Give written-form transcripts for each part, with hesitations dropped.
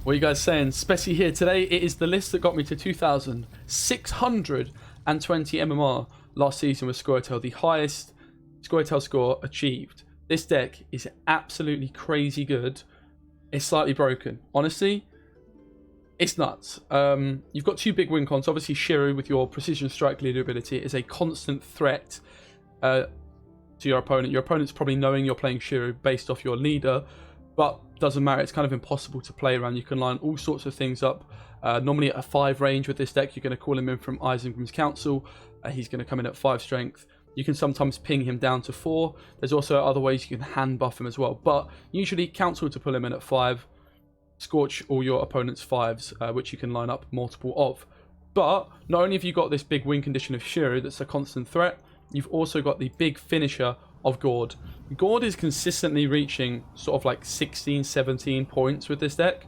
What are you guys saying? Speci here. Today it is the list that got me to 2,620 MMR last season with Squirtle, the highest Squirtle score achieved. This deck is absolutely crazy good. It's slightly broken. Honestly, it's nuts. You've got two big win cons. Obviously, Schirru with your precision strike leader ability is a constant threat to your opponent. Your opponent's probably knowing you're playing Schirru based off your leader, but doesn't matter. It's kind of impossible to play around. You can line all sorts of things up. Normally at a 5 range with this deck, you're going to call him in from Isengrim's Council. He's going to come in at 5 strength. You can sometimes ping him down to 4. There's also other ways you can hand buff him as well. But usually Council to pull him in at 5. Scorch all your opponent's 5s, which you can line up multiple of. But not only have you got this big win condition of Schirru that's a constant threat, you've also got the big finisher of Gord. Gord is consistently reaching sort of like 16, 17 points with this deck.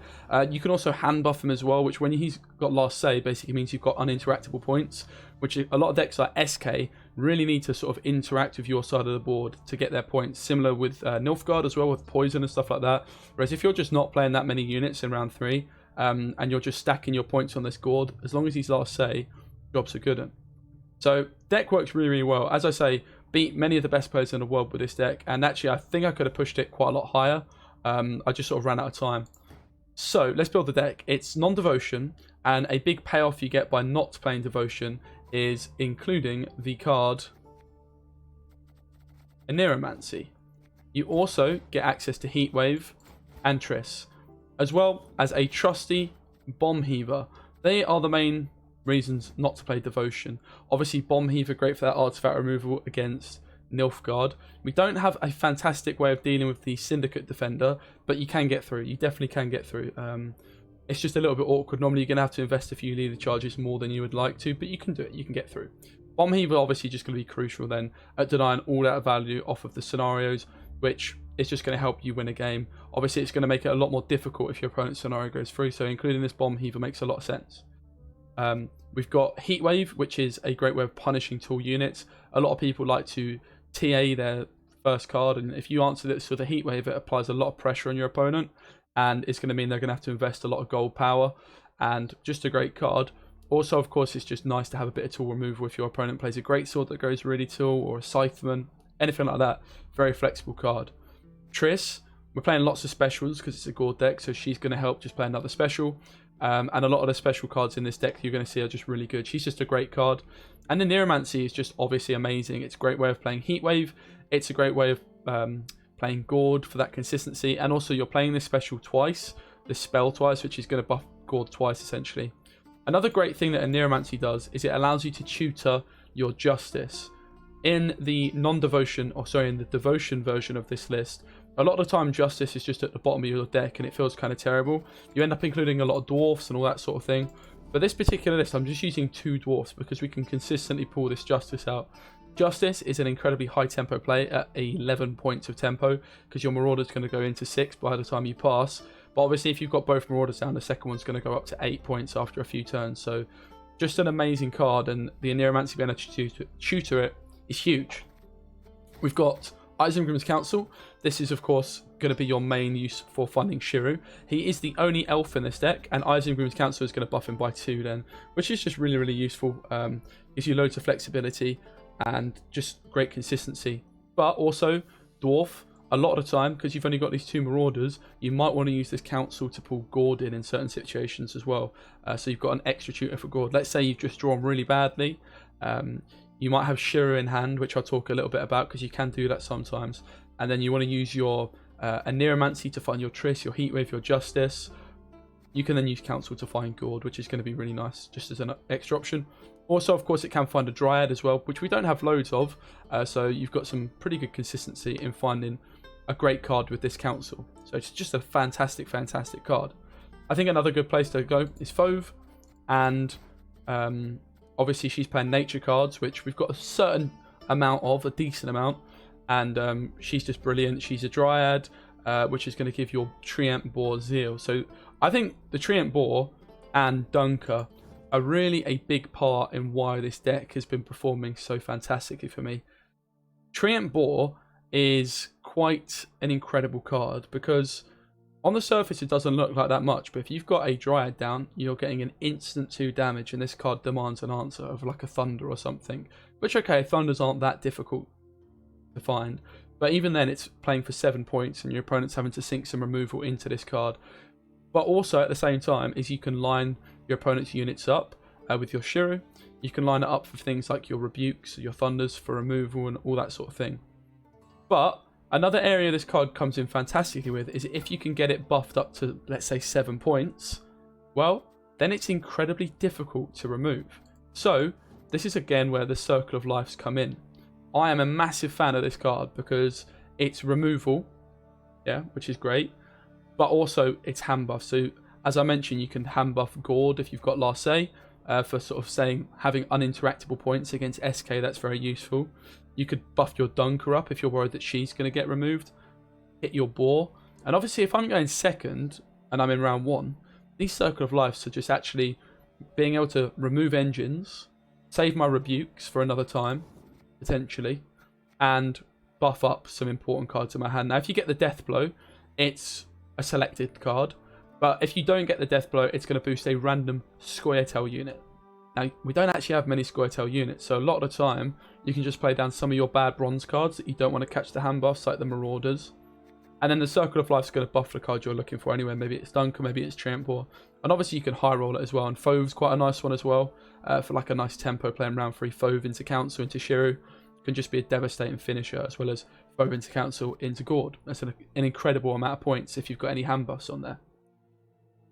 You can also hand buff him as well, which when he's got last say basically means you've got uninteractable points, which a lot of decks like SK really need to sort of interact with your side of the board to get their points. Similar with Nilfgaard as well, with poison and stuff like that. Whereas if you're just not playing that many units in round 3 and you're just stacking your points on this Gord, as long as he's last say, jobs are good. So deck works really, really well. As I say, beat many of the best players in the world with this deck, and actually I think I could have pushed it quite a lot higher. I just sort of ran out of time. So let's build the deck. It's non-devotion, and a big payoff you get by not playing devotion is including the card Aneromancy. You also get access to Heatwave and Triss, as well as a trusty Bomb Heaver. They are the main reasons not to play devotion. Obviously Bomb Heaver great for that artifact removal against Nilfgaard. We don't have a fantastic way of dealing with the Syndicate Defender, but you can get through. You definitely can get through. It's just a little bit awkward. Normally you're going to have to invest a few leader charges more than you would like to, but you can do it. You can get through. Bomb Heaver obviously just going to be crucial then at denying all out value off of the scenarios, which is just going to help you win a game. Obviously it's going to make it a lot more difficult if your opponent's scenario goes through, so including this Bomb Heaver makes a lot of sense. We've got Heatwave, which is a great way of punishing tall units. A lot of people like to TA their first card, and if you answer this with a Heatwave, it applies a lot of pressure on your opponent, and it's going to mean they're going to have to invest a lot of gold power, and just a great card. Also, of course, it's just nice to have a bit of tool removal if your opponent plays a greatsword that goes really tall, or a Scytheman, anything like that. Very flexible card. Triss, we're playing lots of specials because it's a Gord deck, so she's going to help just play another special. And a lot of the special cards in this deck you're going to see are just really good. She's just a great card. And the Aneromancy is just obviously amazing. It's a great way of playing Heatwave. It's a great way of playing Gord for that consistency. And also you're playing this special twice, this spell twice, which is going to buff Gord twice essentially. Another great thing that Aneromancy does is it allows you to tutor your Justice. In the non-devotion, or sorry, in the devotion version of this list, a lot of the time Justice is just at the bottom of your deck and it feels kind of terrible. You end up including a lot of dwarfs and all that sort of thing. For this particular list, I'm just using 2 dwarfs because we can consistently pull this Justice out. Justice is an incredibly high tempo play at 11 points of tempo because your Marauder's going to go into 6 by the time you pass. But obviously if you've got both Marauders down, the second one's going to go up to 8 points after a few turns. So just an amazing card, and the Aneromancy being able to tutor it is huge. We've got Isengrim's Council. This is of course going to be your main use for funding Schirru. He is the only elf in this deck, and Isengrim's Council is going to buff him by 2 then, which is just really, really useful. Gives you loads of flexibility and just great consistency. But also Dwarf, a lot of the time, because you've only got these 2 Marauders, you might want to use this Council to pull Gord in certain situations as well. So you've got an extra tutor for Gord. Let's say you've just drawn really badly. You might have Schirru in hand, which I'll talk a little bit about because you can do that sometimes. And then you want to use your Aneromancy to find your Triss, your Heatwave, your Justice. You can then use Council to find Gord, which is going to be really nice, just as an extra option. Also, of course, it can find a Dryad as well, which we don't have loads of. So you've got some pretty good consistency in finding a great card with this Council. So it's just a fantastic, fantastic card. I think another good place to go is Fove, and obviously she's playing nature cards, which we've got a certain amount of, a decent amount, and she's just brilliant. She's a Dryad, which is going to give your Treant Boar Zeal. So I think the Treant Boar and Dunker are really a big part in why this deck has been performing so fantastically for me. Treant Boar is quite an incredible card because On the surface, it doesn't look like that much, but if you've got a Dryad down, you're getting an instant 2 damage, and this card demands an answer of like a Thunder or something. Which, okay, Thunders aren't that difficult to find, but even then, it's playing for 7 points, and your opponent's having to sink some removal into this card. But also, at the same time, is you can line your opponent's units up with your Schirru. You can line it up for things like your Rebukes, your Thunders for removal, and all that sort of thing. But another area this card comes in fantastically with is if you can get it buffed up to, let's say, 7 points, well, then it's incredibly difficult to remove. So, this is again where the Circle of Lives come in. I am a massive fan of this card because it's removal, yeah, which is great, but also it's hand buff. So, as I mentioned, you can hand buff Gord if you've got Last Say, for sort of saying having uninteractable points against SK. That's very useful. You could buff your Dunker up if you're worried that she's going to get removed. Hit your Boar. And obviously, if I'm going second and I'm in round 1, these Circle of Lives are just actually being able to remove engines, save my Rebukes for another time, potentially, and buff up some important cards in my hand. Now, if you get the Death Blow, it's a selected card. But if you don't get the Death Blow, it's going to boost a random Scoia'tael unit. Now, we don't actually have many Scoia'tael units, so a lot of the time, you can just play down some of your bad bronze cards that you don't want to catch the hand buffs, like the Marauders. And then the Circle of Life is going to buff the card you're looking for anyway. Maybe it's Dunker, maybe it's Treantboar. And obviously, you can high roll it as well. And Fove's quite a nice one as well, for like a nice tempo play in round 3. Fove into Council into Schirru can just be a devastating finisher, as well as Fove into Council into Gord. That's an incredible amount of points if you've got any hand buffs on there.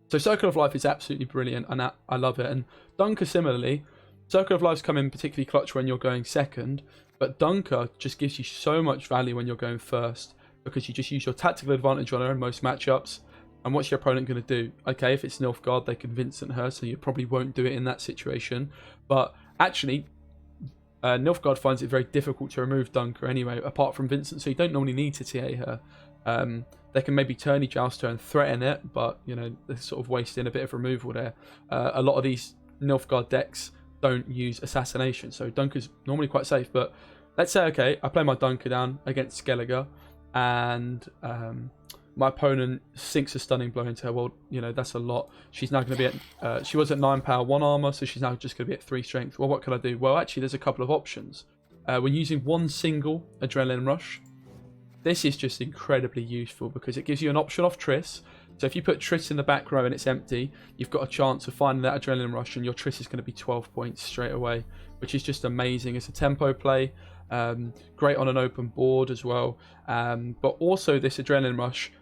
So Circle of Life is absolutely brilliant, and I love it. And Dunker similarly, Circle of Lives come in particularly clutch when you're going second, but Dunker just gives you so much value when you're going first, because you just use your tactical advantage on her in most matchups. And what's your opponent going to do? Okay, if it's Nilfgaard, they can Vincent her, so you probably won't do it in that situation. But actually, Nilfgaard finds it very difficult to remove Dunker anyway, apart from Vincent, so you don't normally need to TA her. They can maybe Tourney Joust her and threaten it, but, you know, they're sort of wasting a bit of removal there. A lot of these Nilfgaard decks don't use Assassination, so Dunker's normally quite safe. But let's say, okay, I play my Dunker down against Skellige, and my opponent sinks a Stunning Blow into her. Well, you know, that's a lot. She's now going to be at, she was at 9 power, 1 armor, so she's now just going to be at 3 strength. Well, what can I do? Well, actually, there's a couple of options. We're using one single Adrenaline Rush. This is just incredibly useful because it gives you an option off Triss. So if you put Triss in the back row and it's empty, you've got a chance of finding that Adrenaline Rush, and your Triss is going to be 12 points straight away, which is just amazing. It's a tempo play, great on an open board as well. But also this Adrenaline Rush,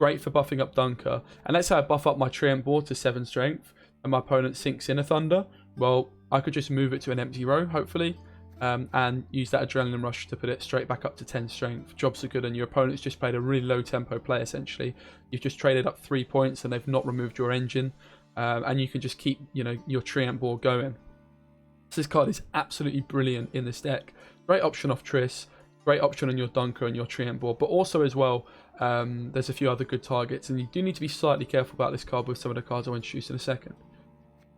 great for buffing up Dunker. And let's say I buff up my Treantboar to 7 strength and my opponent sinks in a Thunder. Well, I could just move it to an empty row, hopefully. And use that Adrenaline Rush to put it straight back up to 10 strength. Jobs are good, and your opponent's just played a really low tempo play essentially. You've just traded up 3 points and they've not removed your engine, and you can just keep, you know, your Treantboar going. So this card is absolutely brilliant in this deck. Great option off Triss, great option on your Dunker and your Treantboar, but also as well, there's a few other good targets, and you do need to be slightly careful about this card with some of the cards I'll introduce in a second.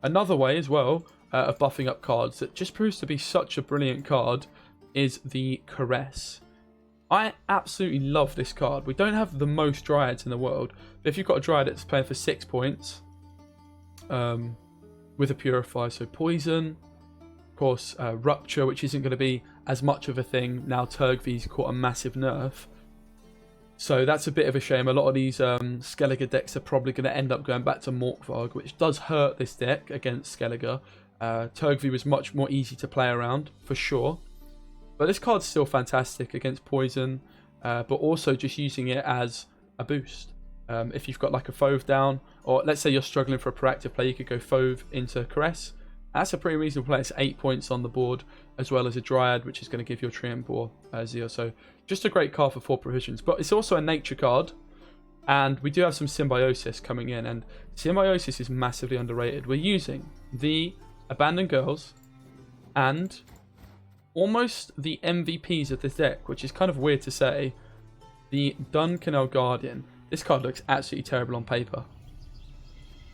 Another way as well of buffing up cards that just proves to be such a brilliant card is the Caress. I absolutely love this card. We don't have the most Dryads in the world, but if you've got a Dryad that's playing for 6 points with a Purify, so Poison, of course Rupture, which isn't going to be as much of a thing now Turgvi's caught a massive nerf. So that's a bit of a shame. A lot of these Skellige decks are probably going to end up going back to Morkvarg, which does hurt this deck against Skellige. Turgvi was much more easy to play around, for sure. But this card's still fantastic against Poison, but also just using it as a boost. If you've got like a Fove down, or let's say you're struggling for a proactive play, you could go Fove into Caress. That's a pretty reasonable play. It's 8 points on the board, as well as a Dryad, which is going to give your Treantboar 0. So just a great card for 4 provisions. But it's also a nature card, and we do have some Symbiosis coming in, and Symbiosis is massively underrated. We're using the Abandoned Girls and almost the MVPs of this deck, which is kind of weird to say, the Dun Canal Guardian. This card looks absolutely terrible on paper.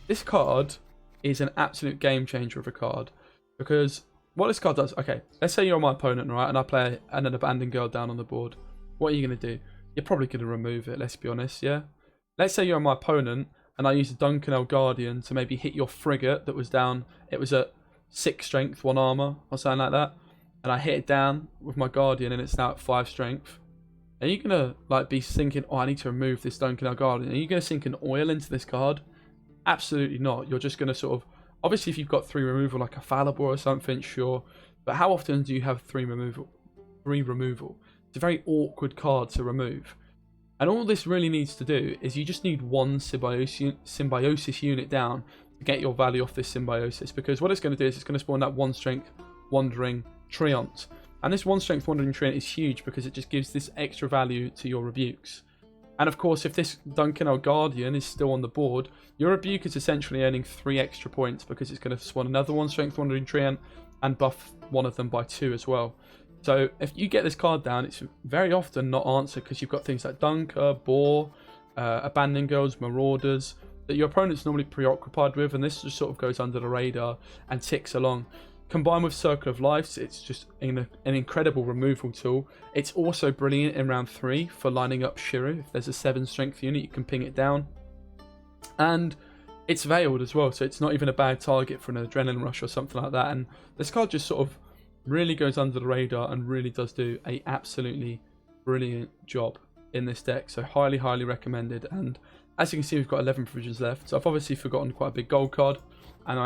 This card is an absolute game changer of a card, because what this card does, okay, let's say you're my opponent, right, and I play an Abandoned Girl down on the board. What are you going to do? You're probably going to remove it, let's be honest, yeah? let's say you're my opponent and I use a Duncan Guardian to maybe hit your frigate that was down. It was at 6 strength, 1 armor, or something like that. And I hit it down with my Guardian and it's now at 5 strength. Are you gonna like be thinking, oh, I need to remove this Duncan Guardian? Are you gonna sink an oil into this card? Absolutely not. You're just gonna sort of, obviously if you've got 3 removal like a Falibor or something, sure. But how often do you have 3 removal? 3 removal. It's a very awkward card to remove. And all this really needs to do is you just need 1 symbiosis unit down to get your value off this symbiosis. Because what it's going to do is it's going to spawn that 1 strength wandering treant. And this 1 strength wandering treant is huge because it just gives this extra value to your rebukes. And of course, if this Duncan Guardian is still on the board, your rebuke is essentially earning 3 extra points because it's going to spawn another 1 strength wandering treant and buff one of them by 2 as well. So if you get this card down, it's very often not answered because you've got things like Dunker, Boar, Abandoned Girls, Marauders that your opponent's normally preoccupied with, and this just sort of goes under the radar and ticks along. Combined with Circle of Lives, it's just an incredible removal tool. It's also brilliant in round 3 for lining up Schirru. If there's a 7 strength unit, you can ping it down. And it's veiled as well, so it's not even a bad target for an Adrenaline Rush or something like that. And this card just sort of really goes under the radar and really does do a absolutely brilliant job in this deck. So highly, highly recommended. And as you can see, we've got 11 provisions left. So I've obviously forgotten quite a big gold card. And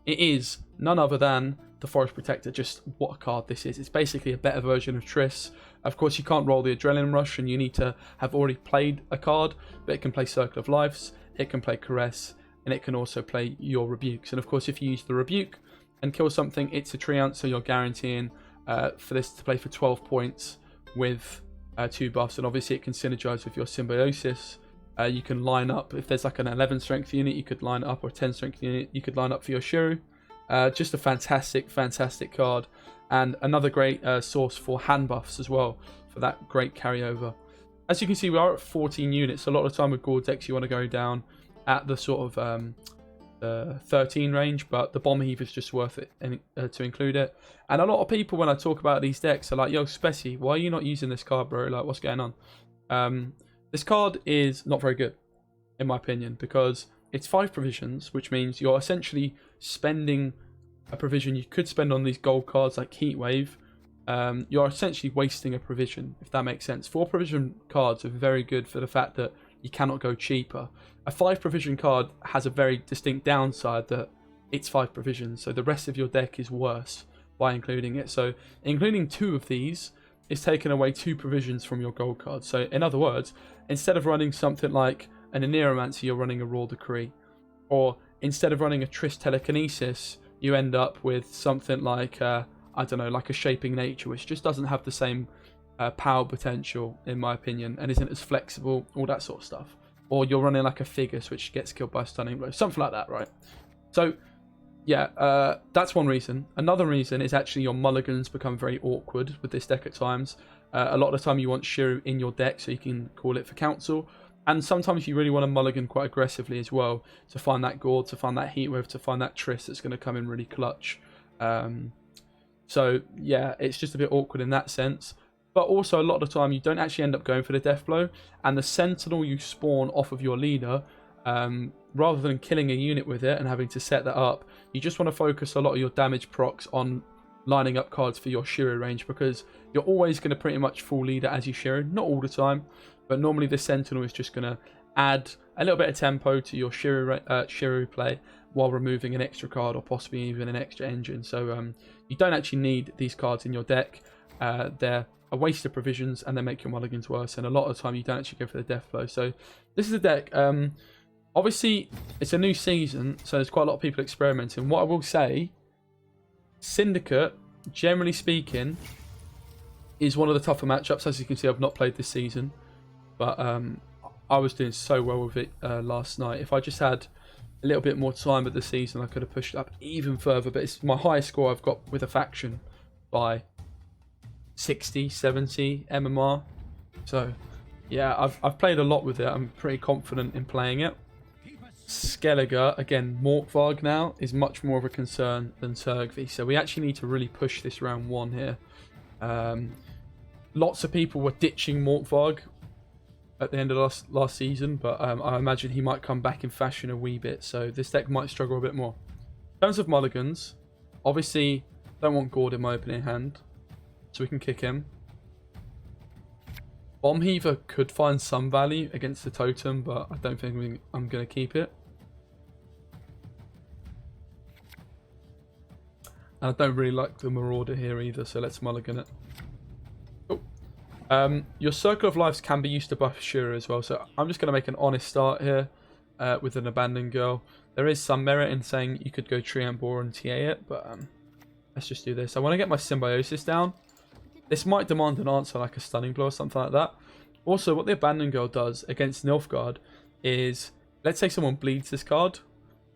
it is none other than the Forest Protector. Just what a card this is. It's basically a better version of Triss. Of course, you can't roll the Adrenaline Rush and you need to have already played a card. But it can play Circle of Lives, it can play Caress, and it can also play your Rebukes. And of course, if you use the Rebuke and kill something, it's a treant, so you're guaranteeing for this to play for 12 points with 2 buffs. And obviously it can synergize with your Symbiosis. You can line up, if there's like an 11 strength unit, you could line up, or a 10 strength unit, you could line up for your Schirru. Just a fantastic, fantastic card. And another great source for hand buffs as well, for that great carryover. As you can see, we are at 14 units. A lot of the time with Gord decks, you want to go down at the sort of 13 range, but the Bomb Heaver is just worth it to include it. And a lot of people, when I talk about these decks, are like, yo, Speci, why are you not using this card, bro? Like, what's going on? This card is not very good, in my opinion, because it's 5 provisions, which means you're essentially spending a provision you could spend on these gold cards like Heatwave. You're essentially wasting a provision, if that makes sense. 4 provision cards are very good for the fact that you cannot go cheaper. A 5 provision card has a very distinct downside that it's 5 provisions, so the rest of your deck is worse by including it. So including 2 of these is taking away 2 provisions from your gold cards. So in other words, instead of running something like an Aneromancer, you're running a Raw Decree. Or instead of running a Triss Telekinesis, you end up with something like, I don't know, like a Shaping Nature, which just doesn't have the same power potential, in my opinion, and isn't as flexible, all that sort of stuff. Or you're running like a Figus, which gets killed by a Stunning Blow, something like that, right? So, yeah, that's one reason. Another reason is actually your mulligans become very awkward with this deck at times. A lot of the time you want Schirru in your deck so you can call it for council. And sometimes you really want to mulligan quite aggressively as well to find that Gord, to find that Heatwave, to find that Triss that's going to come in really clutch. So, yeah, it's just a bit awkward in that sense. But also, a lot of the time, you don't actually end up going for the Death Blow. And the Sentinel you spawn off of your leader, rather than killing a unit with it and having to set that up, you just want to focus a lot of your damage procs on lining up cards for your Schirru range, because you're always going to pretty much full leader as you Schirru. Not all the time, but normally the Sentinel is just going to add a little bit of tempo to your Schirru play while removing an extra card or possibly even an extra engine. So you don't actually need these cards in your deck. They're a waste of provisions and they make your mulligans worse, and a lot of the time you don't actually go for the Death Blow. So this is a deck, obviously it's a new season, so there's quite a lot of people experimenting. What I will say, Syndicate, generally speaking, is one of the tougher matchups. As you can see, I've not played this season, but I was doing so well with it last night. If I just had a little bit more time at the season, I could have pushed it up even further, but it's my highest score I've got with a faction by 60, 70 MMR. So yeah, I've played a lot with it. I'm pretty confident in playing it. Skellige, again, Morkvarg now is much more of a concern than Turgvi, so we actually need to really push this round 1 here. Lots of people were ditching Morkvarg at the end of last season, but I imagine he might come back in fashion a wee bit, so this deck might struggle a bit more. In terms of mulligans, obviously don't want Gord in my opening hand, so we can kick him. Bomb Heaver could find some value against the totem, but I don't think I'm going to keep it. And I don't really like the Marauder here either, so let's mulligan it. Oh. Your Circle of Lives can be used to buff Schirru as well, so I'm just going to make an honest start here with an Abandoned Girl. There is some merit in saying you could go Treant Boar and TA it, but let's just do this. I want to get my Symbiosis down. This might demand an answer like a Stunning Blow or something like that. Also, what the Abandoned Girl does against Nilfgaard is, let's say someone bleeds this card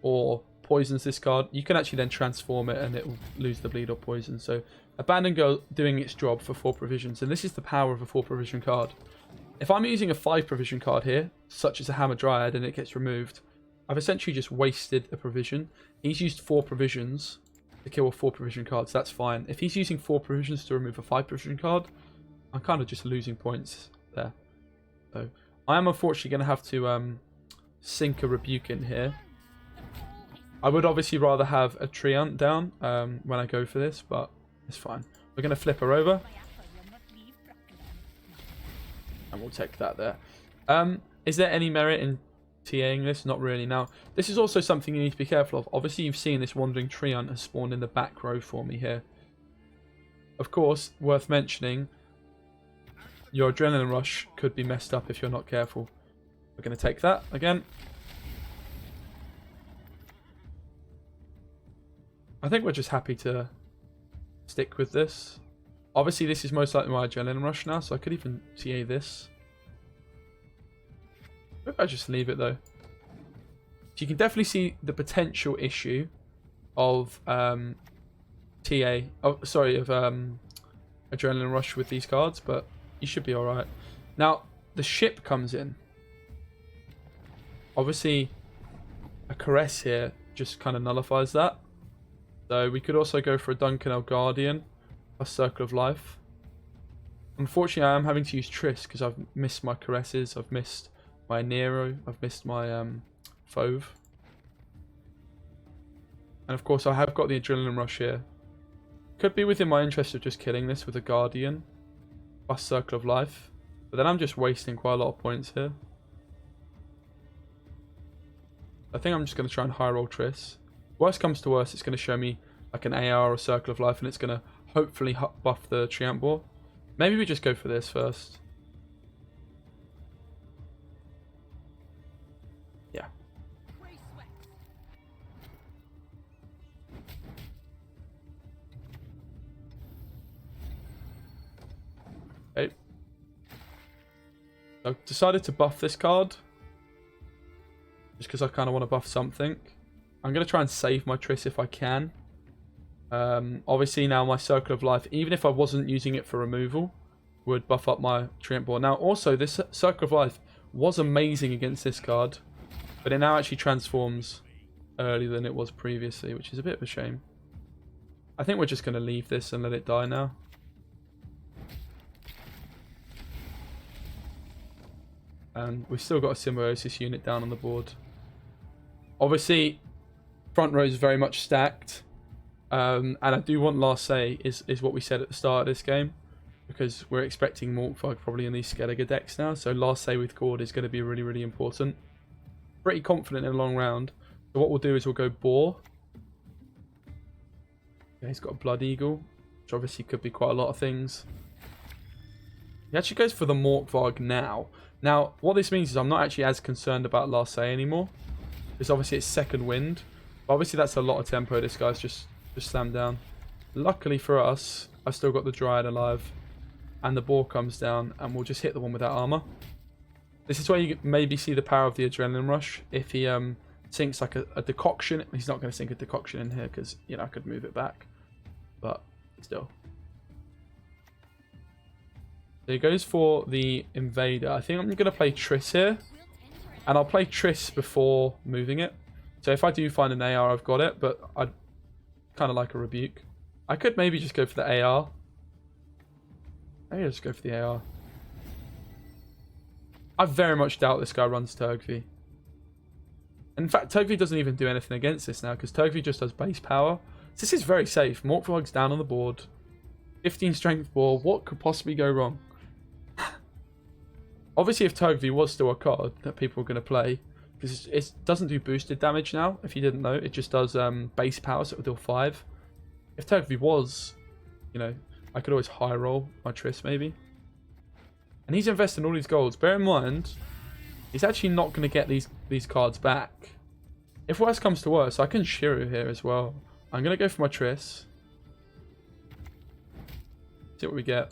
or poisons this card, you can actually then transform it and it will lose the bleed or poison. So Abandoned Girl doing its job for 4 provisions, and this is the power of a 4 provision card. If I'm using a 5 provision card here, such as a Hammer Dryad, and it gets removed, I've essentially just wasted a provision. He's used 4 provisions to kill a 4 provision card, so that's fine. If he's using 4 provisions to remove a 5 provision card, I'm kind of just losing points there. So I am unfortunately going to have to sink a Rebuke in here. I would obviously rather have a Treant down when I go for this, but it's fine. We're going to flip her over. And we'll take that there. Is there any merit in TAing this? Not really. Now, this is also something you need to be careful of. Obviously, you've seen this Wandering Treant has spawned in the back row for me here. Of course, worth mentioning, your Adrenaline Rush could be messed up if you're not careful. We're going to take that again. I think we're just happy to stick with this. Obviously, this is most likely my Adrenaline Rush now, so I could even TA this. Maybe I just leave it though. So you can definitely see the potential issue of Adrenaline Rush with these cards, but you should be alright. Now, the ship comes in. Obviously, a Caress here just kind of nullifies that. So we could also go for a Duncanel Guardian, a Circle of Life. Unfortunately, I am having to use Triss because I've missed my Caresses, I've missed my Nero, I've missed my Fauve. And of course, I have got the Adrenaline Rush here. Could be within my interest of just killing this with a Guardian, plus Circle of Life. But then I'm just wasting quite a lot of points here. I think I'm just going to try and high roll Triss. Worst comes to worst, it's going to show me like an AR or Circle of Life, and it's going to hopefully buff the Treant Boar. Maybe we just go for this first. Yeah. Okay. I've decided to buff this card. Just because I kind of want to buff something. I'm going to try and save my Triss if I can. Obviously now my Circle of Life, even if I wasn't using it for removal, would buff up my Treant Boar. Now also, this Circle of Life was amazing against this card, but it now actually transforms earlier than it was previously, which is a bit of a shame. I think we're just going to leave this and let it die now. And we've still got a Symbiosis unit down on the board. Obviously, front row is very much stacked. And I do want Last Say is what we said at the start of this game. Because we're expecting Morkvarg probably in these Skellige decks now. So Last Say with Gord is going to be really, really important. Pretty confident in a long round. So what we'll do is we'll go Boar. Yeah, he's got a Blood Eagle, which obviously could be quite a lot of things. He actually goes for the Morkvarg now. Now, what this means is I'm not actually as concerned about Last Say anymore. Because obviously it's second wind. But obviously that's a lot of tempo this guy's just slammed down. Luckily for us, I've still got the Dryad alive. And the Boar comes down and we'll just hit the one without armor. This is where you maybe see the power of the Adrenaline Rush. If he sinks like a Decoction. He's not going to sink a Decoction in here because, you know, I could move it back. But still. So he goes for the Invader. I think I'm going to play Triss here. And I'll play Triss before moving it. So if I do find an AR, I've got it. But I'd kind of like a Rebuke. I could maybe just go for the AR. Maybe I'll just go for the AR. I very much doubt this guy runs Turkey. In fact, Turkey doesn't even do anything against this now, because Turkey just does base power. So this is very safe. Morkvarg's down on the board. 15 strength ball. What could possibly go wrong? Obviously, if Turkey was still a card that people are going to play, because it doesn't do boosted damage now, if you didn't know. It just does base power, so it will deal 5. If Turkey was, you know, I could always high roll my Triss maybe. And he's investing all these golds. Bear in mind, he's actually not going to get these cards back. If worse comes to worse, I can Schirru here as well. I'm going to go for my Triss. See what we get.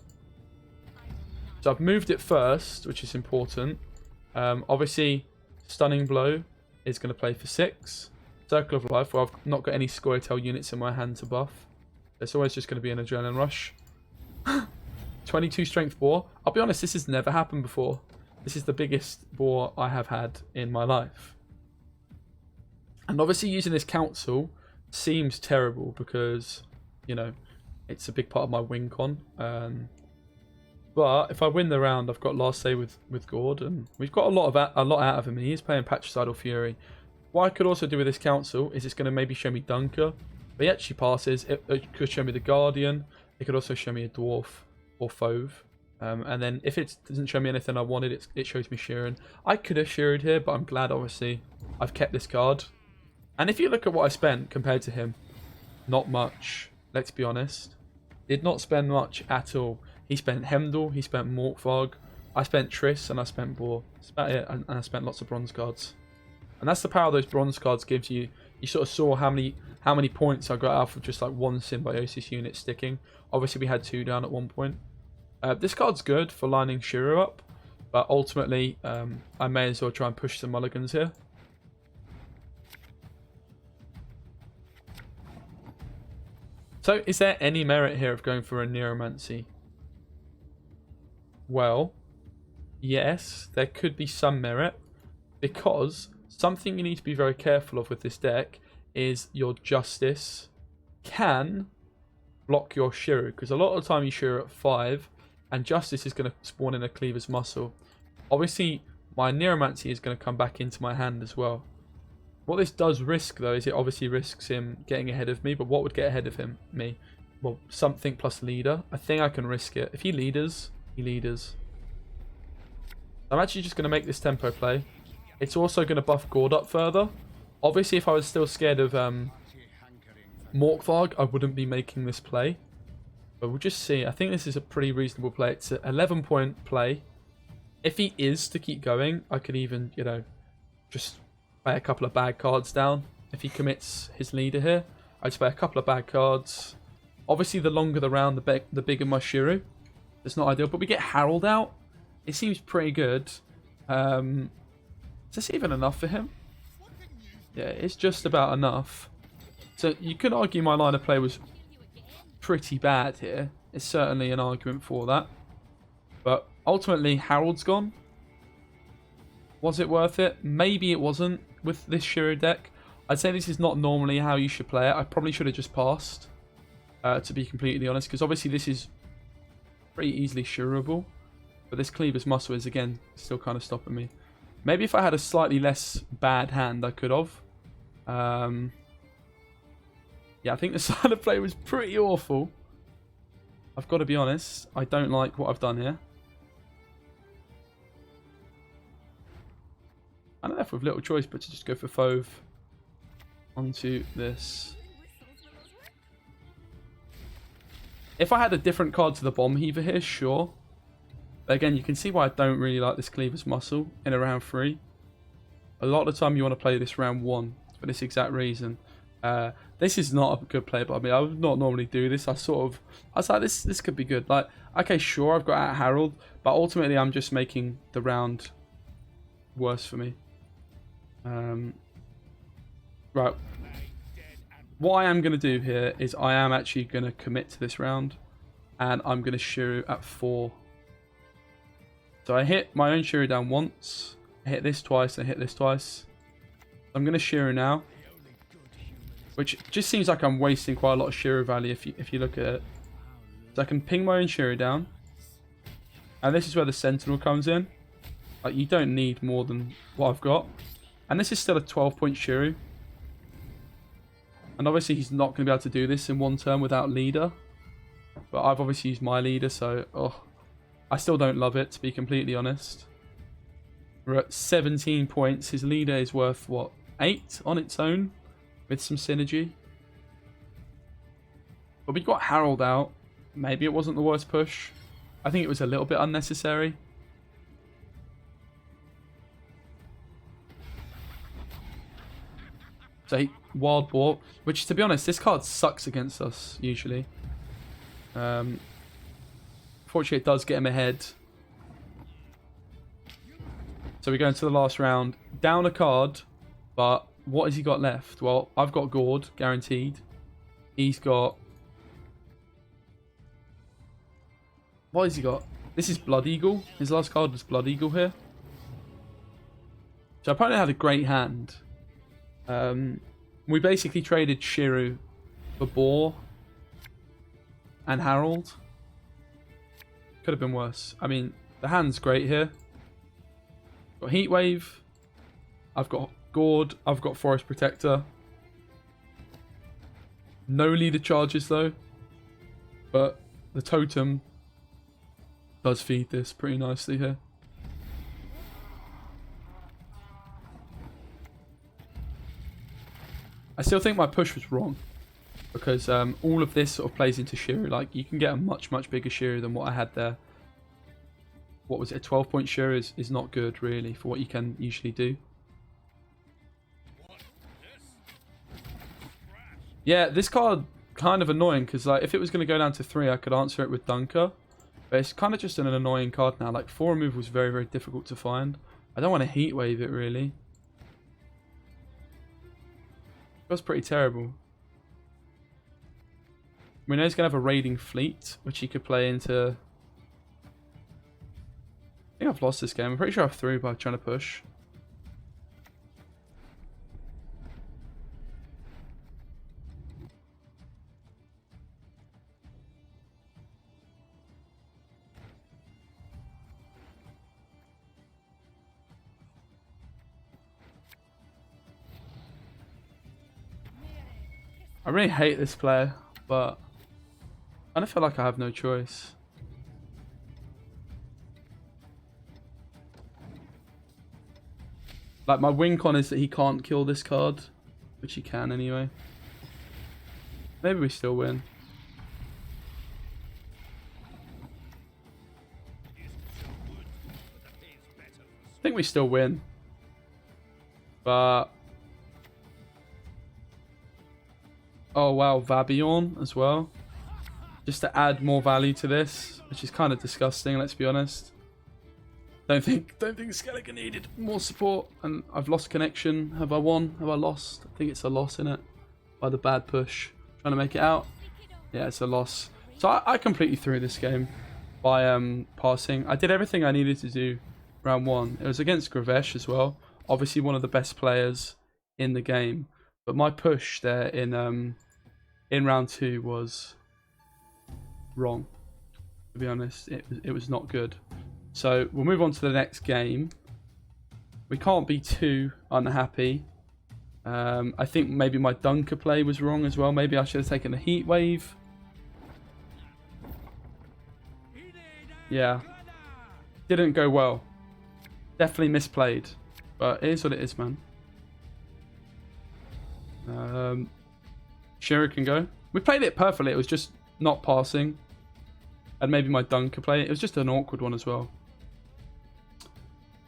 So I've moved it first, which is important. Obviously, Stunning Blow is going to play for 6. Circle of Life, well, I've not got any Scoia'tael units in my hand to buff. It's always just going to be an Adrenaline Rush. 22 Strength Boar. I'll be honest, this has never happened before. This is the biggest boar I have had in my life. And obviously using this council seems terrible because, you know, it's a big part of my win con. But if I win the round, I've got last say with Gord, and we've got a lot out of him. And he is playing Patricidal Fury. What I could also do with this council is it's going to maybe show me Dunker. But he actually passes. It could show me the Guardian. It could also show me a Dwarf or Fauve. And then if it doesn't show me anything I wanted, it shows me Sheeran. I could have Sheered here, but I'm glad, obviously, I've kept this card. And if you look at what I spent compared to him, not much. Let's be honest. Did not spend much at all. He spent Hemdall, he spent Morkvarg, I spent Triss, and I spent Boar. That's about it, and I spent lots of bronze cards. And that's the power those bronze cards gives you. You sort of saw how many points I got out of just like one Symbiosis unit sticking. Obviously, we had 2 down at one point. This card's good for lining Schirru up, but ultimately, I may as well try and push some mulligans here. So, is there any merit here of going for a Neuromancy? Well, yes, there could be some merit, because something you need to be very careful of with this deck is your Justice can block your Schirru, because a lot of the time you Schirru at 5, and Justice is going to spawn in a Cleaver's Muscle. Obviously, my Neuromancy is going to come back into my hand as well. What this does risk, though, is it obviously risks him getting ahead of me, but what would get ahead of me? Well, something plus leader. I think I can risk it. If he leaders, he leaders. I'm actually just going to make this tempo play. It's also going to buff Gord up further. Obviously, if I was still scared of Morkvarg, I wouldn't be making this play. But we'll just see. I think this is a pretty reasonable play. It's an 11-point play. If he is to keep going, I could even, you know, just play a couple of bad cards down. If he commits his leader here, I'd just play a couple of bad cards. Obviously, the longer the round, the bigger my Schirru. It's not ideal, but we get Harold out. It seems pretty good. Is this even enough for him? Yeah, it's just about enough. So you could argue my line of play was pretty bad here. It's certainly an argument for that. But ultimately, Harold's gone. Was it worth it? Maybe it wasn't with this Schirru deck. I'd say this is not normally how you should play it. I probably should have just passed, to be completely honest, because obviously this is pretty easily Schirruable. But this Cleaver's Muscle is, again, still kind of stopping me. Maybe if I had a slightly less bad hand, I could have. Yeah, I think the side of play was pretty awful. I've got to be honest. I don't like what I've done here. I'm left with little choice but to just go for Fauve onto this. If I had a different card to the Bomb Heaver here, sure. But again, you can see why I don't really like this Cleaver's Muscle in a round 3. A lot of the time you want to play this round 1 for this exact reason. This is not a good play by me. I would not normally do this. I was like, this could be good. Like, okay, sure, I've got out Harold, but ultimately I'm just making the round worse for me. Right. What I am going to do here is I am actually going to commit to this round, and I'm going to Schirru at 4. So I hit my own Schirru down once, I hit this twice, and I hit this twice. I'm going to Schirru now, which just seems like I'm wasting quite a lot of Schirru value if you look at it. So I can ping my own Schirru down, and this is where the Sentinel comes in. Like, you don't need more than what I've got. And this is still a 12-point Schirru. And obviously he's not going to be able to do this in one turn without leader. But I've obviously used my leader, so I still don't love it, to be completely honest. We're at 17 points. His leader is worth, what, 8 on its own? With some synergy. But we got Harold out. Maybe it wasn't the worst push. I think it was a little bit unnecessary. So Wild Boar, which to be honest, this card sucks against us usually. Fortunately, it does get him ahead. So we go into the last round. Down a card, but what has he got left? Well, I've got Gord, guaranteed. He's got... What has he got? This is Blood Eagle. His last card was Blood Eagle here. So I probably had a great hand. We basically traded Schirru for Boar and Harold. Could have been worse. I mean, the hand's great here. Got Heatwave. I've got Gord. I've got Forest Protector. No leader charges though. But the totem does feed this pretty nicely here. I still think my push was wrong. Because all of this sort of plays into Schirru. Like, you can get a much, much bigger Schirru than what I had there. What was it? A 12-point Schirru is not good, really, for what you can usually do. Yeah, this card kind of annoying. Because like, if it was going to go down to 3, I could answer it with Dunker. But it's kind of just an annoying card now. Like, 4 removal was very, very difficult to find. I don't want to Heatwave it, really. It was pretty terrible. We know he's going to have a raiding fleet, which he could play into... I think I've lost this game. I'm pretty sure I've through by trying to push. I really hate this player, but I don't feel like I have no choice. Like, my win con is that he can't kill this card, which he can anyway. Maybe we still win. I think we still win. But... oh wow, Vabion as well. Just to add more value to this, which is kind of disgusting, let's be honest. Don't think Skellige needed more support, and I've lost connection. Have I won? Have I lost? I think it's a loss, innit? By the bad push. Trying to make it out. Yeah, it's a loss. So I completely threw this game by passing. I did everything I needed to do round 1. It was against Gravesh as well. Obviously one of the best players in the game. But my push there in round 2 was wrong. To be honest, it was not good. So we'll move on to the next game. We can't be too unhappy. I think maybe my Dunker play was wrong as well. Maybe I should have taken a Heatwave. Yeah. Didn't go well. Definitely misplayed. But it is what it is, man. Schirru can go. We played it perfectly. It was just not passing. And maybe my Dunker play. It was just an awkward one as well.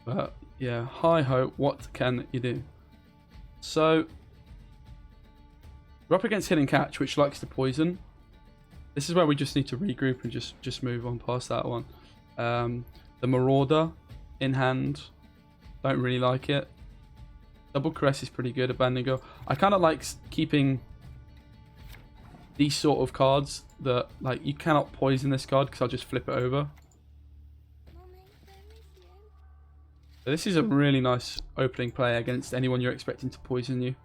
But yeah, hi ho, what can you do? So we're up against Hidden Catch, which likes to poison. This is where we just need to regroup and just move on past that one. The Marauder in hand. Don't really like it. Double Caress is pretty good. Abandon Girl. I kind of like keeping these sort of cards that, like, you cannot poison this card because I'll just flip it over. So this is a really nice opening play against anyone you're expecting to poison you.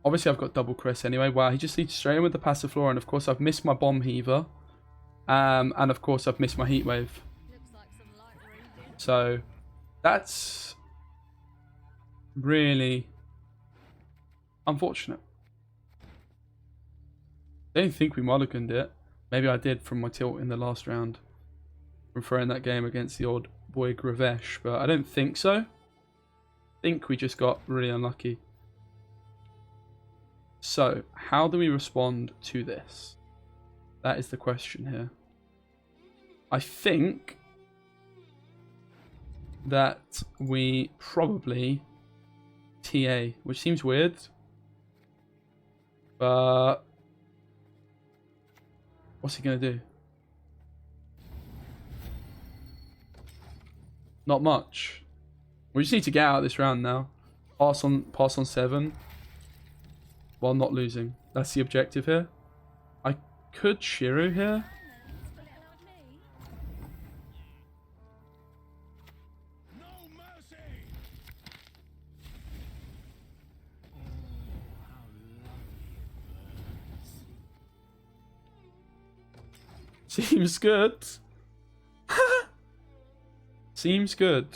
Obviously I've got double Chris anyway. Wow, he just leads straight in with the Passiflora, and of course I've missed my Bomb Heaver. And of course I've missed my Heatwave. So that's really unfortunate. I didn't think we mulliganed it. Maybe I did from my tilt in the last round. From throwing that game against the old boy Gravesh, but I don't think so. I think we just got really unlucky. So, how do we respond to this? That is the question here. I think that we probably TA, which seems weird, but what's he gonna do? Not much. We just need to get out of this round now. Pass on 7 while not losing. That's the objective here. I could Schirru here. Seems good. Seems good.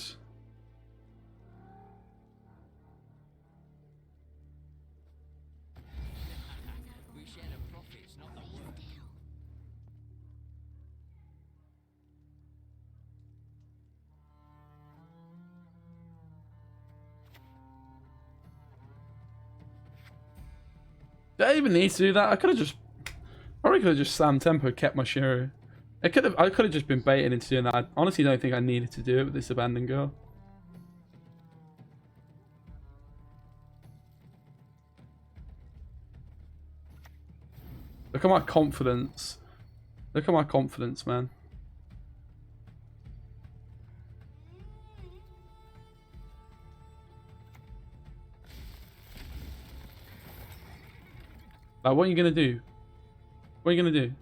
Did I even need to do that? I could have probably could have just slammed tempo, kept my Schirru. I could have just been baited into doing that. I honestly don't think I needed to do it with this abandoned girl. Look at my confidence. Look at my confidence, man. Like, what are you gonna do? What are you gonna do?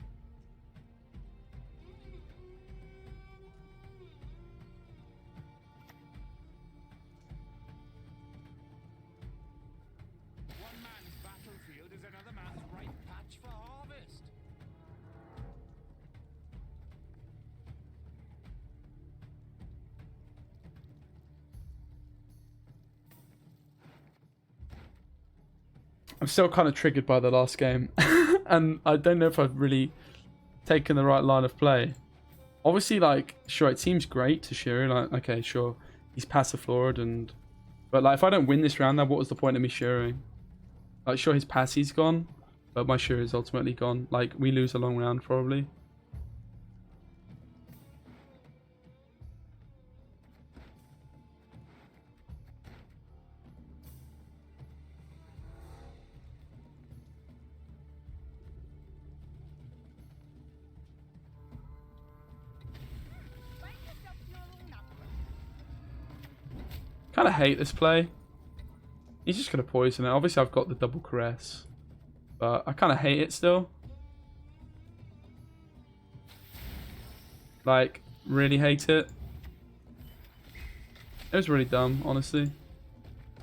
I'm still kind of triggered by the last game. And I don't know if I've really taken the right line of play. Obviously, like, sure, it seems great to Schirru. Like, okay, sure, he's passiflored but like, if I don't win this round, then what was the point of me Schirruing? Like, sure, his passy's gone, but my Schirru is ultimately gone. Like, we lose a long round, probably. Kind of hate this play. He's just going to poison it. Obviously, I've got the double caress. But I kind of hate it still. Like, really hate it. It was really dumb, honestly.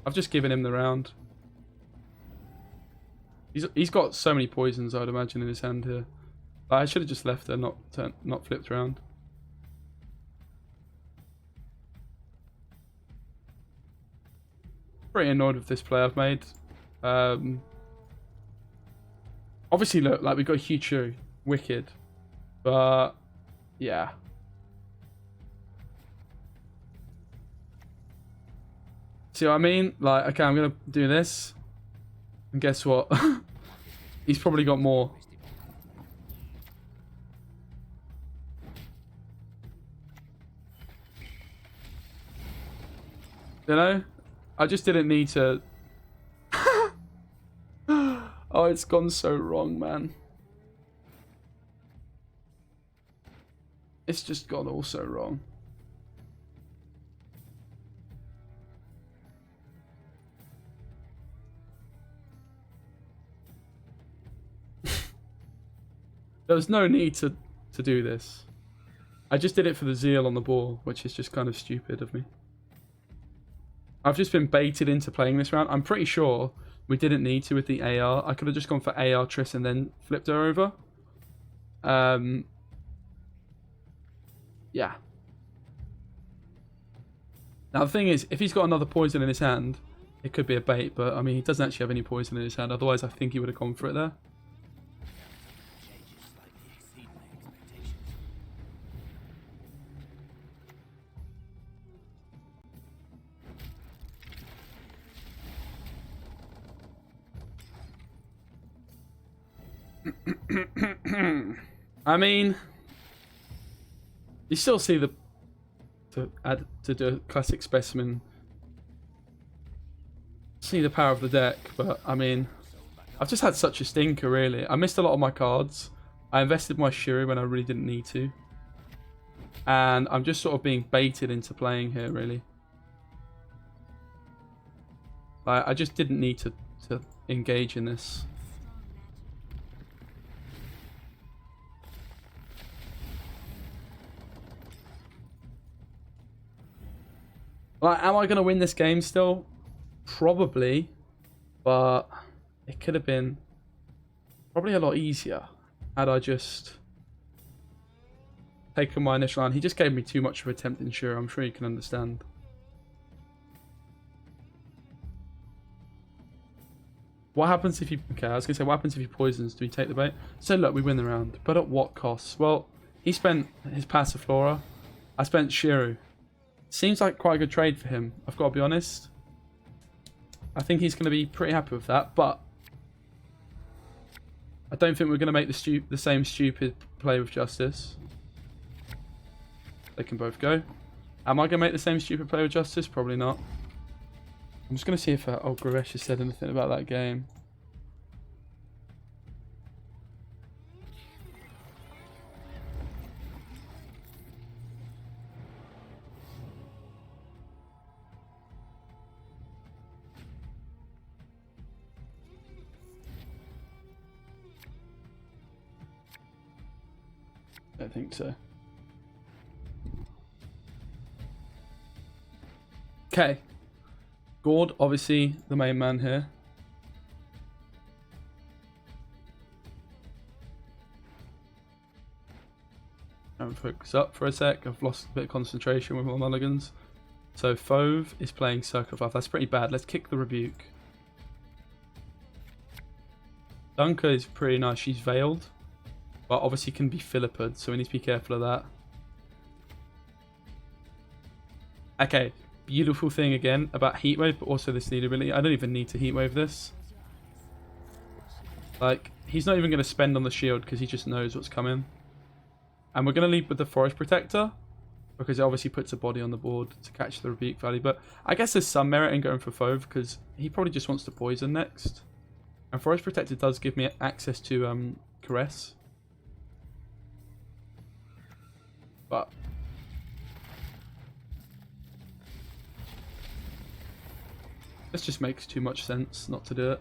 I've just given him the round. He's got so many poisons, I would imagine, in his hand here. I should have just left her, not flipped around. Pretty annoyed with this play I've made. Obviously, look, like, we've got Schirru, wicked, but yeah. See what I mean? Like, okay, I'm gonna do this, and guess what? He's probably got more. You know? I just didn't need to. Oh, it's gone so wrong, man. It's just gone all so wrong. There was no need to do this. I just did it for the zeal on the ball, which is just kind of stupid of me. I've just been baited into playing this round. I'm pretty sure we didn't need to with the AR. I could have just gone for AR Triss and then flipped her over. Yeah. Now the thing is, if he's got another poison in his hand, it could be a bait, but I mean, he doesn't actually have any poison in his hand, otherwise I think he would have gone for it there. I mean, you still see the to do a classic specimen. See the power of the deck, but I mean, I've just had such a stinker really. I missed a lot of my cards. I invested my Schirru when I really didn't need to, and I'm just sort of being baited into playing here really. I just didn't need to engage in this. Like, am I going to win this game still? Probably, but it could have been probably a lot easier had I just taken my initial round. He just gave me too much of a tempting Schirru. I'm sure you can understand. What happens if he... Okay, I was going to say, what happens if he poisons? Do we take the bait? So look, we win the round. But at what cost? Well, he spent his Passiflora. I spent Schirru. Seems like quite a good trade for him, I've got to be honest. I think he's going to be pretty happy with that, but I don't think we're going to make the same stupid play with Justice. They can both go. Am I going to make the same stupid play with Justice? Probably not. I'm just going to see if old Gresh has said anything about that game. I don't think so. Okay. Gord, obviously the main man here. And focus up for a sec. I've lost a bit of concentration with my mulligans. So Fove is playing Circle of Life. That's pretty bad. Let's kick the Rebuke. Dunker is pretty nice. She's veiled. But obviously can be Philippid, so we need to be careful of that. Okay, beautiful thing again about Heatwave, but also this lead ability. I don't even need to Heatwave this. Like, he's not even going to spend on the shield because he just knows what's coming. And we're going to lead with the Forest Protector because it obviously puts a body on the board to catch the Rebuke value. But I guess there's some merit in going for Fove because he probably just wants to poison next. And Forest Protector does give me access to Caress. But this just makes too much sense not to do it.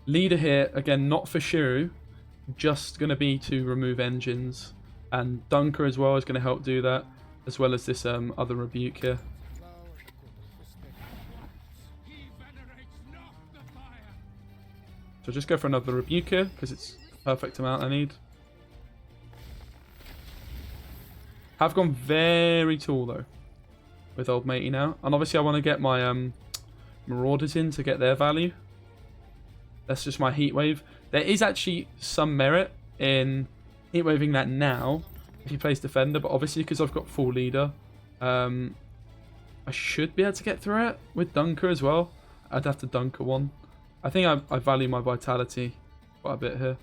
Leader here, again, not for Schirru, just going to be to remove engines. And Dunker as well is going to help do that, as well as this other Rebuke here. So just go for another Rebuke here, because it's the perfect amount I need. Have gone very tall though with old matey now, and obviously I want to get my Marauders in to get their value. That's just my Heatwave. There is actually some merit in Heatwaving that now if he plays Defender, but obviously because I've got full leader, I should be able to get through it with Dunker as well. I'd have to Dunker one. I think I value my vitality quite a bit here.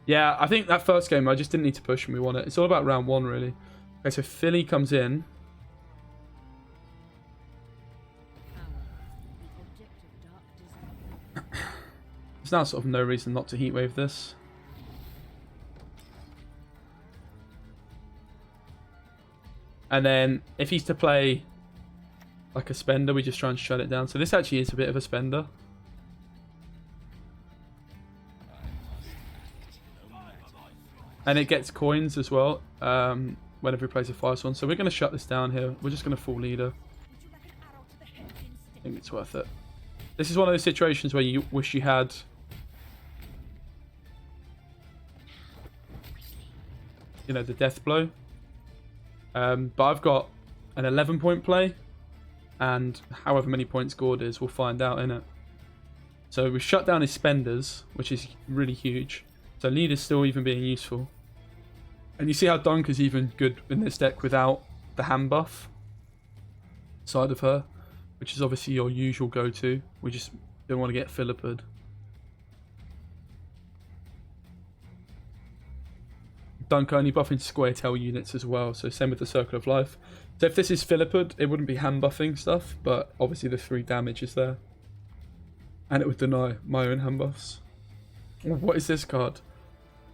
Yeah, I think that first game I just didn't need to push and we won it. It's all about round one, really. Okay, so Philly comes in. There's now sort of no reason not to Heatwave this. And then if he's to play like a spender, we just try and shut it down. So this actually is a bit of a spender. And it gets coins as well, whenever he plays a fire swan. So we're going to shut this down here. We're just going to full leader. I think it's worth it. This is one of those situations where you wish you had... you know, the death blow. But I've got an 11-point play. And however many points Gord is, we'll find out, innit? So we've shut down his spenders, which is really huge. So leader's still even being useful. And you see how Dunker's even good in this deck without the hand buff side of her, which is obviously your usual go-to. We just don't want to get Philippa'd. Dunker only buffing square tail units as well, so same with the Circle of Life. So if this is Philippa'd, it wouldn't be hand buffing stuff, but obviously the 3 damage is there. And it would deny my own hand buffs. What is this card?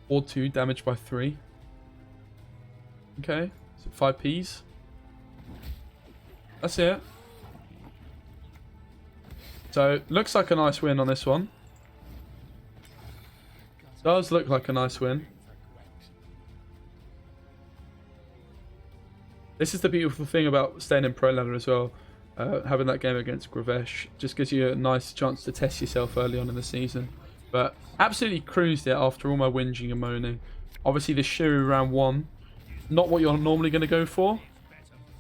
Or 2, damage by 3. Okay, so 5 Ps. That's it. So, looks like a nice win on this one. Does look like a nice win. This is the beautiful thing about staying in Pro Ladder as well. Having that game against Gravesh just gives you a nice chance to test yourself early on in the season. But absolutely cruised it after all my whinging and moaning. Obviously the Schirru round 1, not what you're normally going to go for.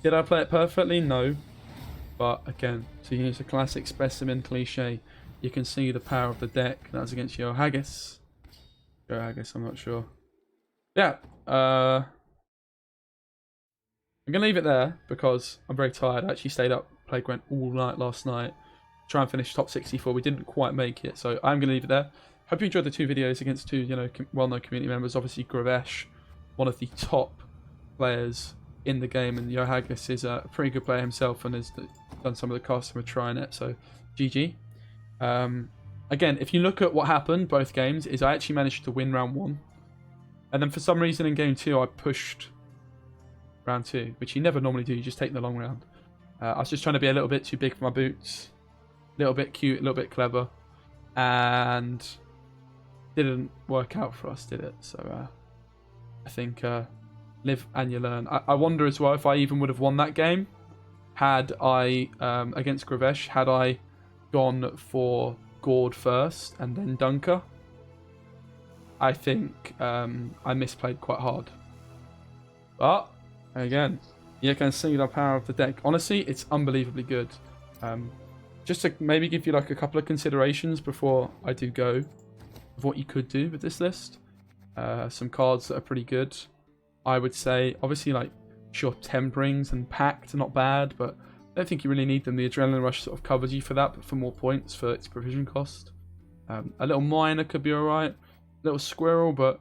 Did I play it perfectly? No. But again, to use a classic Specimen cliche, you can see the power of the deck. That's against Yo Haggis. Yo Haggis, I'm not sure. Yeah. I'm going to leave it there because I'm very tired. I actually stayed up, played Gwent all night last night. Try and finish top 64. We didn't quite make it, so I'm going to leave it there. Hope you enjoyed the 2 videos against 2, you know, well-known community members. Obviously, Gravesh, one of the top players in the game, and Yo Haggis is a pretty good player himself and has done some of the casts and we're trying it, so GG. Again, if you look at what happened both games, is I actually managed to win round 1, and then for some reason in game 2 I pushed round 2, which you never normally do. You just take the long round. I was just trying to be a little bit too big for my boots, a little bit cute, a little bit clever, and didn't work out for us, did it? So I think live and you learn. I wonder as well if I even would have won that game had I against Gravesh, had I gone for Gord first and then Dunker. I think I misplayed quite hard, but again, you can see the power of the deck. Honestly, it's unbelievably good. Just to maybe give you like a couple of considerations before I do go of what you could do with this list. Some cards that are pretty good. I would say, obviously, like, sure, Temperings and Pact are not bad, but I don't think you really need them. The Adrenaline Rush sort of covers you for that, but for more points for its provision cost. A little Miner could be alright. Little Squirrel, but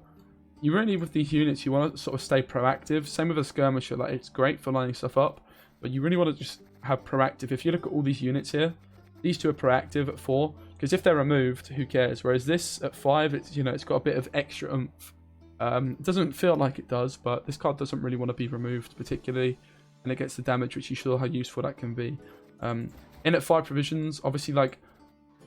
you really, with these units, you want to sort of stay proactive. Same with a Skirmisher, like, it's great for lining stuff up, but you really want to just have proactive. If you look at all these units here, these 2 are proactive at 4, because if they're removed, who cares? Whereas this at 5, it's, you know, it's got a bit of extra oomph. It doesn't feel like it does, but this card doesn't really want to be removed particularly, and it gets the damage, which you saw how useful that can be. In at 5 provisions, obviously, like,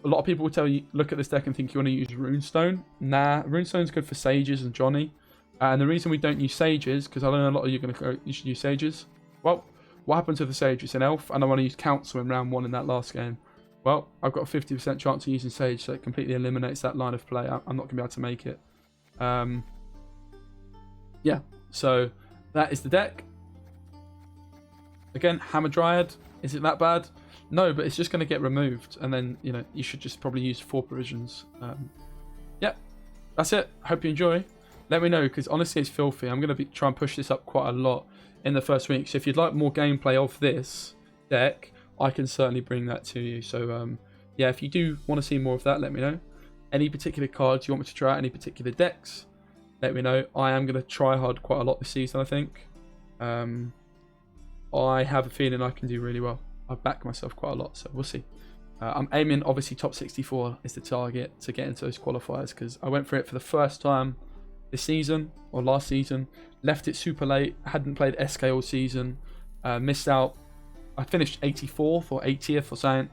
a lot of people will tell you, look at this deck and think you want to use Runestone. Nah, Runestone's good for Sages and Johnny. And the reason we don't use Sages, because I know a lot of you are going to go, you should use Sages. Well, what happened to the Sage? It's an elf, and I want to use Council in round 1 in that last game. Well, I've got a 50% chance of using Sage, so it completely eliminates that line of play. I'm not going to be able to make it. Yeah, so that is the deck. Again, Hammer Dryad, is it that bad? No, but it's just going to get removed, and then, you know, you should just probably use 4 provisions. Yeah, that's it. Hope you enjoy. Let me know, because honestly it's filthy. I'm going to try and push this up quite a lot in the first week. So if you'd like more gameplay of this deck, I can certainly bring that to you. So yeah, if you do want to see more of that, let me know. Any particular cards you want me to try out, any particular decks, let me know. I am going to try hard quite a lot this season, I think. I have a feeling I can do really well. I've backed myself quite a lot, so we'll see. I'm aiming, obviously, top 64 is the target to get into those qualifiers, because I went for it for the first time this season, or last season. Left it super late, hadn't played SK all season, missed out. I finished 84th or 80th or something,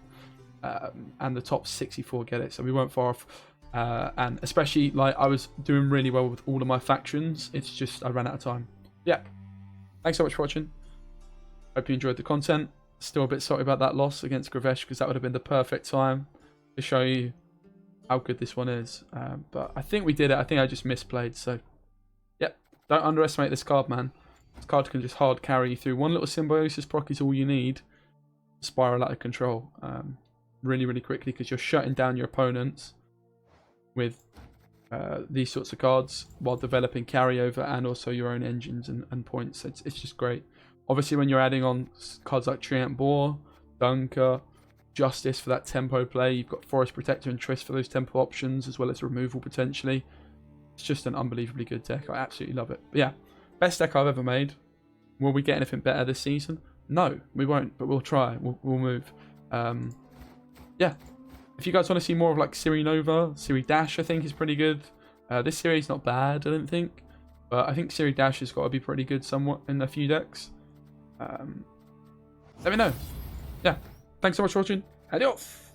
and the top 64 get it, so we weren't far off. And especially, like, I was doing really well with all of my factions. It's just I ran out of time. Yeah. Thanks. thanks so much for watching. Hope you enjoyed the content. Still a bit sorry about that loss against Gravesh, because that would have been the perfect time to show you how good this one is. But I think we did it. I think I just misplayed. So, yeah, don't underestimate this card, man. This card can just hard carry you through. One little Symbiosis proc is all you need to spiral out of control really, really quickly, because you're shutting down your opponents with these sorts of cards while developing carryover and also your own engines and points. It's just great. Obviously, when you're adding on cards like Treant Boar, Dunker, Justice for that tempo play, you've got Forest Protector and Triss for those tempo options, as well as removal potentially. It's just an unbelievably good deck. I absolutely love it. But yeah, best deck I've ever made. Will we get anything better this season? No, we won't, but we'll try. We'll move. Yeah. If you guys want to see more of like Siri Nova, Siri Dash I think is pretty good. This series not bad, I don't think. But I think Siri Dash has got to be pretty good somewhat in a few decks. Let me know. Yeah. Thanks so much for watching. Adios.